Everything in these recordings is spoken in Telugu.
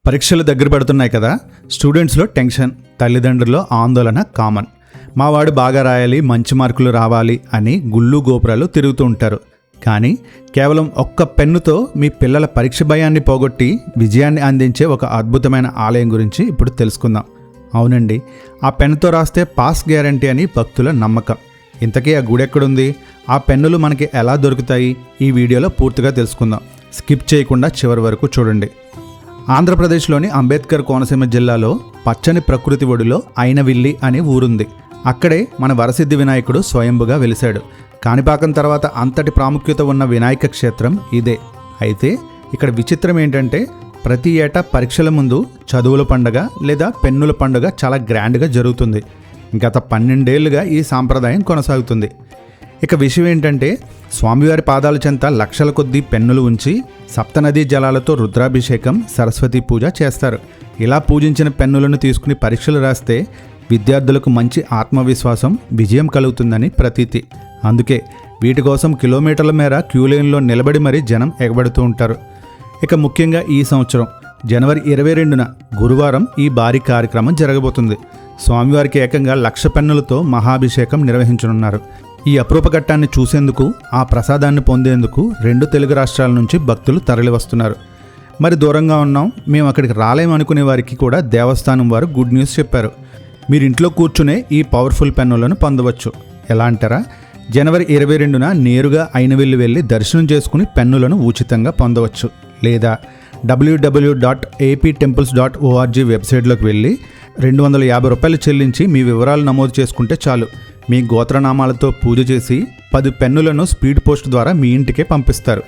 పరీక్షలు దగ్గర పడుతున్నాయి కదా, స్టూడెంట్స్లో టెన్షన్, తల్లిదండ్రుల్లో ఆందోళన కామన్. మావాడు బాగా రాయాలి, మంచి మార్కులు రావాలి అని గుళ్ళు గోపురాలు తిరుగుతూ ఉంటారు. కానీ కేవలం ఒక్క పెన్నుతో మీ పిల్లల పరీక్ష భయాన్ని పోగొట్టి విజయాన్ని అందించే ఒక అద్భుతమైన ఆలయం గురించి ఇప్పుడు తెలుసుకుందాం. అవునండి, ఆ పెన్నుతో రాస్తే పాస్ గ్యారంటీ అని భక్తుల నమ్మకం. ఇంతకీ ఆ గుడి ఎక్కడుంది, ఆ పెన్నులు మనకి ఎలా దొరుకుతాయి, ఈ వీడియోలో పూర్తిగా తెలుసుకుందాం. స్కిప్ చేయకుండా చివరి వరకు చూడండి. ఆంధ్రప్రదేశ్లోని అంబేద్కర్ కోనసీమ జిల్లాలో పచ్చని ప్రకృతి ఒడిలో అయినవిల్లి అనే ఊరుంది. అక్కడే మన వరసిద్ధి వినాయకుడు స్వయంభుగా వెలిశాడు. కాణిపాకం తర్వాత అంతటి ప్రాముఖ్యత ఉన్న వినాయక క్షేత్రం ఇదే. అయితే ఇక్కడ విచిత్రం ఏంటంటే, ప్రతి ఏటా పరీక్షల ముందు చదువుల పండుగ లేదా పెన్నుల పండుగ చాలా గ్రాండ్గా జరుగుతుంది. గత 12 ఏళ్లుగా ఈ సాంప్రదాయం కొనసాగుతుంది. ఇక విషయం ఏంటంటే, స్వామివారి పాదాల చెంత లక్షల కొద్దీ పెన్నులు ఉంచి సప్తనదీ జలాలతో రుద్రాభిషేకం, సరస్వతి పూజ చేస్తారు. ఇలా పూజించిన పెన్నులను తీసుకుని పరీక్షలు రాస్తే విద్యార్థులకు మంచి ఆత్మవిశ్వాసం, విజయం కలుగుతుందని ప్రతీతి. అందుకే వీటి కోసం కిలోమీటర్ల మేర క్యూ లైన్లో నిలబడి మరీ జనం ఎగబడుతూ ఉంటారు. ఇక ముఖ్యంగా ఈ సంవత్సరం జనవరి 22న గురువారం ఈ భారీ కార్యక్రమం జరగబోతుంది. స్వామివారికి ఏకంగా 1,00,000 పెన్నులతో మహాభిషేకం నిర్వహించనున్నారు. ఈ అపరూప ఘట్టాన్ని చూసేందుకు, ఆ ప్రసాదాన్ని పొందేందుకు 2 తెలుగు రాష్ట్రాల నుంచి భక్తులు తరలివస్తున్నారు. మరి దూరంగా ఉన్నాం, మేము అక్కడికి రాలేమనుకునే వారికి కూడా దేవస్థానం వారు గుడ్ న్యూస్ చెప్పారు. మీరు ఇంట్లో కూర్చునే ఈ పవర్ఫుల్ పెన్నులను పొందవచ్చు. ఎలా అంటారా? జనవరి 22న నేరుగా అయినవిల్లి వెళ్ళి దర్శనం చేసుకుని పెన్నులను ఉచితంగా పొందవచ్చు. లేదా www.aptemples.org వెబ్సైట్లోకి వెళ్ళి 250 రూపాయలు చెల్లించి మీ వివరాలు నమోదు చేసుకుంటే చాలు. మీ గోత్రనామాలతో పూజ చేసి 10 పెన్నులను స్పీడ్ పోస్ట్ ద్వారా మీ ఇంటికే పంపిస్తారు.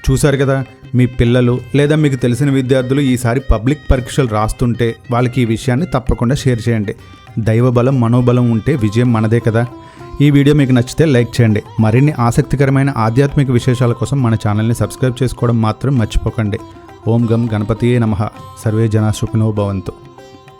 చూశారు కదా, మీ పిల్లలు లేదా మీకు తెలిసిన విద్యార్థులు ఈసారి పబ్లిక్ పరీక్షలు రాస్తుంటే వాళ్ళకి ఈ విషయాన్ని తప్పకుండా షేర్ చేయండి. దైవబలం, మనోబలం ఉంటే విజయం మనదే కదా. ఈ వీడియో మీకు నచ్చితే లైక్ చేయండి. మరిన్ని ఆసక్తికరమైన ఆధ్యాత్మిక విశేషాల కోసం మన ఛానల్ని సబ్స్క్రైబ్ చేసుకోవడం మాత్రం మర్చిపోకండి. ఓం గం గణపతియే నమః. సర్వే జనా సుఖినో భవంతు.